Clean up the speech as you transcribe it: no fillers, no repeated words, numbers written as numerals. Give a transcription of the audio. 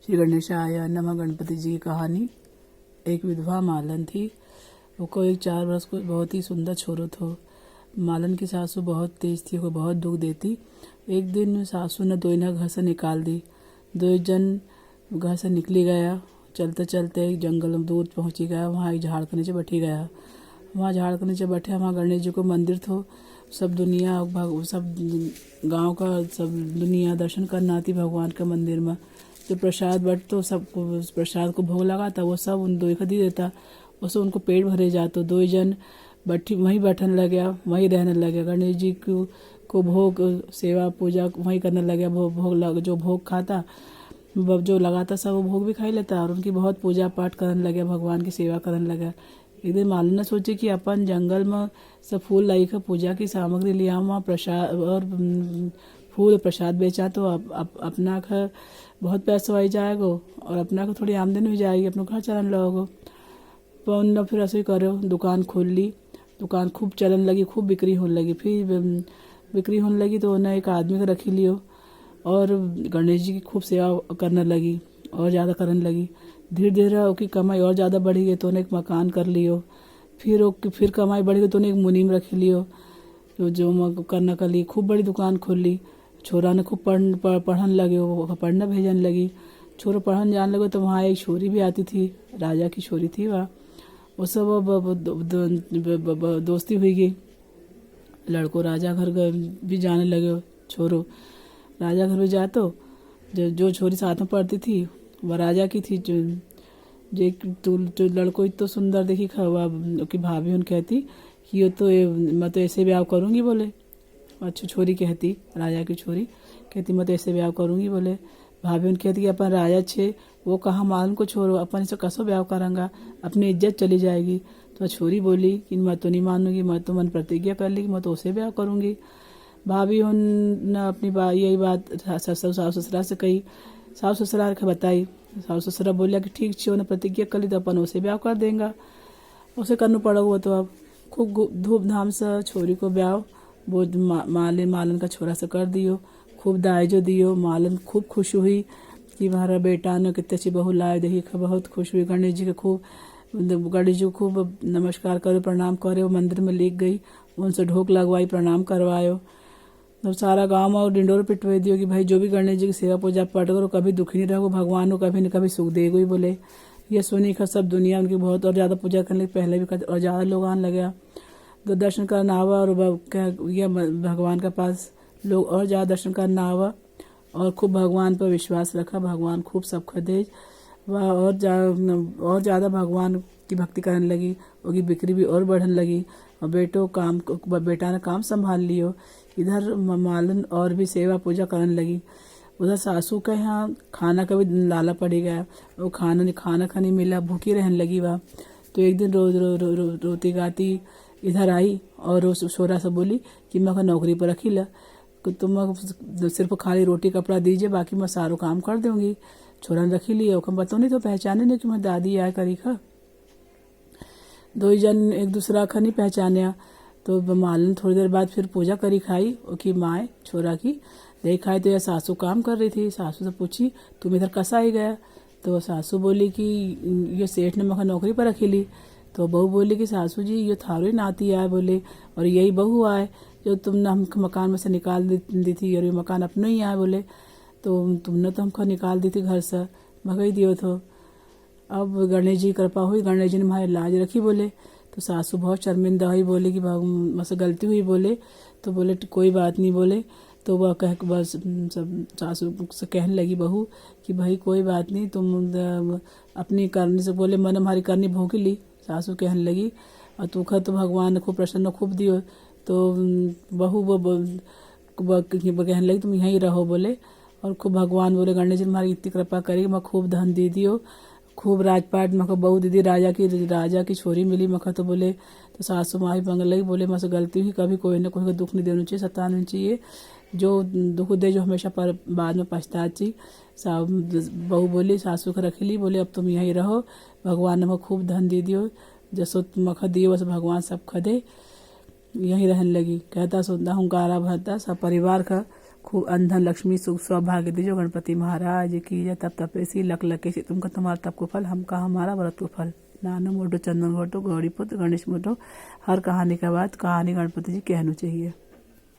श्री गणेशाय नमः। गणपति जी की कहानी। एक विधवा मालन थी। वो एक 4 वर्ष को बहुत ही सुंदर छोरो थो। मालन की सासू बहुत तेज थी, वो बहुत दुख देती। एक दिन सासू ने दोनों घर से निकाल दी। दो जन घर से निकली गया। चलते चलते एक जंगल में दूर पहुंची गया। वहाँ एक झाड़ के नीचे बैठी गया। वहाँ झाड़ के नीचे बैठे, वहाँ गणेश जी को मंदिर थो। सब दुनिया सब गांव का सब दुनिया दर्शन करना आती भगवान के मंदिर में। जो प्रसाद बट तो सब प्रसाद को भोग लगाता, वो सब उन दो दी देता। उससे उनको पेट भरे जातो। दो जन बैठी वहीं बैठने लगे, वहीं रहने लगे। गणेश जी को भोग सेवा पूजा वहीं करने लगे। भोग जो भोग खाता जो लगाता सब वो भोग भी खाई लेता और उनकी बहुत पूजा पाठ करने लगे, भगवान की सेवा करने लगे। एक दिन मालन ने सोचे कि अपन जंगल में सब फूल लाई कर पूजा की सामग्री लिया, वहाँ प्रसाद और फूल प्रसाद बेचा तो अपना का बहुत पैसा आई जाएगा और अपना को थोड़ी आमदनी हो जाएगी, अपना घर चलन लगो। तो फिर ऐसे ही करो, दुकान खोल ली। दुकान खूब चलन लगी, खूब बिक्री होने लगी। फिर बिक्री होने लगी तो उन्हें एक आदमी को रखी लियो और गणेश जी की खूब सेवा करने लगी और ज़्यादा करने लगी। धीरे धीरे उसकी कमाई और ज़्यादा बढ़ी गई तो उन्हें एक मकान कर लियो। फिर कमाई बढ़ी गई तो उन्हें एक मुनीम रख लियो जो करने के लिए खूब बड़ी दुकान खोल ली। छोरा ने खूब पढ़ने लगे, वो पढ़ने भेजने लगी। छोरा पढ़ने जाने लगे तो वहाँ एक छोरी भी आती थी, राजा की छोरी थी वह। उससे वो दोस्ती हुई गई। लड़को राजा घर भी जाने लगे। छोरो राजा घर भी जातो। जो छोरी साथ में पढ़ती थी वह राजा की थी। जो लड़को इतना सुंदर देखी की भाभी उन कहती कि ये तो मैं तो ऐसे ब्याह करूँगी बोले। अच्छा छोरी कहती, राजा की छोरी कहती मैं तो ऐसे ब्याह करूँगी बोले। भाभी उन कहती कि अपन राजा छे, वो कहाँ मालूम को छोड़ो, अपन इसे कसो ब्याह करेंगा, अपनी इज्जत चली जाएगी। तो छोरी बोली कि मैं तो नहीं मानूंगी, मैं तो मन प्रतिज्ञा कर ली कि मैं तो उसे ब्याह करूँगी। भाभी उन अपनी यही बात सास ससुरा से कही, सास ससुराल के बताई। सास ससुरा बोलिया कि ठीक छे, उन्हें प्रतिज्ञा कर ली तो अपन उसे ब्याह कर देंगे, उसे करना पड़ेगा। तो अब खूब धूमधाम से छोरी को ब्याह वो मालन का छोरा से कर दियो। खूब दायजो दियो। मालन खूब खुश हुई कि हमारा बेटा ने कितने अच्छी बहू लाए, देखी बहुत खुश हुई। गणेश जी को खूब नमस्कार करे, प्रणाम करे। वो मंदिर में लेके गई, उनसे ढोक लगवाई, प्रणाम करवायो। तो सारा गांव में डिंडोर पिटवा दियो कि भाई जो भी गणेश जी की सेवा पूजा पाठ करो, कभी दुखी नहीं रहो, भगवान को कभी न कभी सुख देगा ही बोले। ये सुनी का सब दुनिया उनकी बहुत और ज़्यादा पूजा करने के पहले भी करते और ज़्यादा लोग आने लगे। तो दर्शन करना आवा और भगवान के पास लोग और ज़्यादा दर्शन करना आवा और खूब भगवान पर विश्वास रखा। भगवान खूब सब खदेज वह और ज़्यादा भगवान की भक्ति करने लगी। उनकी बिक्री भी और बढ़ने लगी और बेटा ने काम संभाल लियो। इधर मालन और भी सेवा पूजा करने लगी। उधर सासू के यहाँ खाना का भी लाला पड़ी गया। वो खाना नहीं मिला, भूखी रहने लगी वह। तो एक दिन रोती गाती इधर आई और उस छोरा से बोली कि मैं नौकरी पर रखी ला, तुम सिर्फ खाली रोटी कपड़ा दीजिए, बाकी मैं सारो काम कर दूंगी। छोरा ने रखी लिया। बतो नहीं तो पहचाने नहीं कि मैं दादी आया करी खा। दो जन एक दूसरा का नहीं पहचाने। तो मालन थोड़ी देर बाद फिर पूजा करी खाई की माए छोरा की दे खाई। तो यह सासू काम कर रही थी। सासू से पूछी तुम इधर कैसा आई गया। तो सासू बोली कि ये सेठ ने मैं नौकरी पर रखी ली। तो बहू बोली कि सासू जी ये थारो ही नाती आए बोले, और यही बहू आए जो तुमने हम मकान में से निकाल दी थी, और ये मकान अपने ही आए बोले। तो तुमने तो हमको निकाल दी थी घर से, भगाई दियो तो। अब गणेश जी कृपा हुई, गणेश जी ने हमारी लाज रखी बोले। तो सासू बहुत शर्मिंदा हुई, बोले कि मुझसे गलती हुई बोले। तो बोले कोई बात नहीं बोले। तो वह बस सब सासू से कहने लगी बहू कि भाई कोई बात नहीं, तुम अपनी करनी से बोले मन हमारी करनी भोग ली। सासू कहने लगी और तू तो भगवान ने खूब प्रसन्न खूब दियो। तो बहू वो कहने लगी तुम यहीं रहो बोले। और खूब भगवान बोले गणेश जी हमारी इतनी कृपा करी, मैं खूब धन दे दियो, खूब राजपाट मको बहू दीदी राजा की छोरी मिली मखा। तो बोले तो सासू माँ भी लगी, बोले मुझसे गलती हुई, कभी कोई ना कोई को दुख नहीं देना चाहिए, सताना चाहिए। जो दुख दे जो हमेशा पर बाद में पछताची। बहू बोली सासू को रख ली, बोले अब तुम यहीं रहो, भगवान ने मैं खूब धन दे दियो, जसो मख दियो बस भगवान सब खदे। यहीं रहने लगी। कहता सुनता हूँकारा भरता सब परिवार का खूब अंधन लक्ष्मी सुख सौभाग्य दीजो गणपति महाराज की जय। तप तपेसी लक लकेसी तुमका तुम्हारा तप को फल, हमका हमारा व्रत को फल। नानो मोटो चंदन घोटो गौरी पुत्र गणेश मोटो, हर कहानी का बात कहानी गणपति जी कहना चाहिए।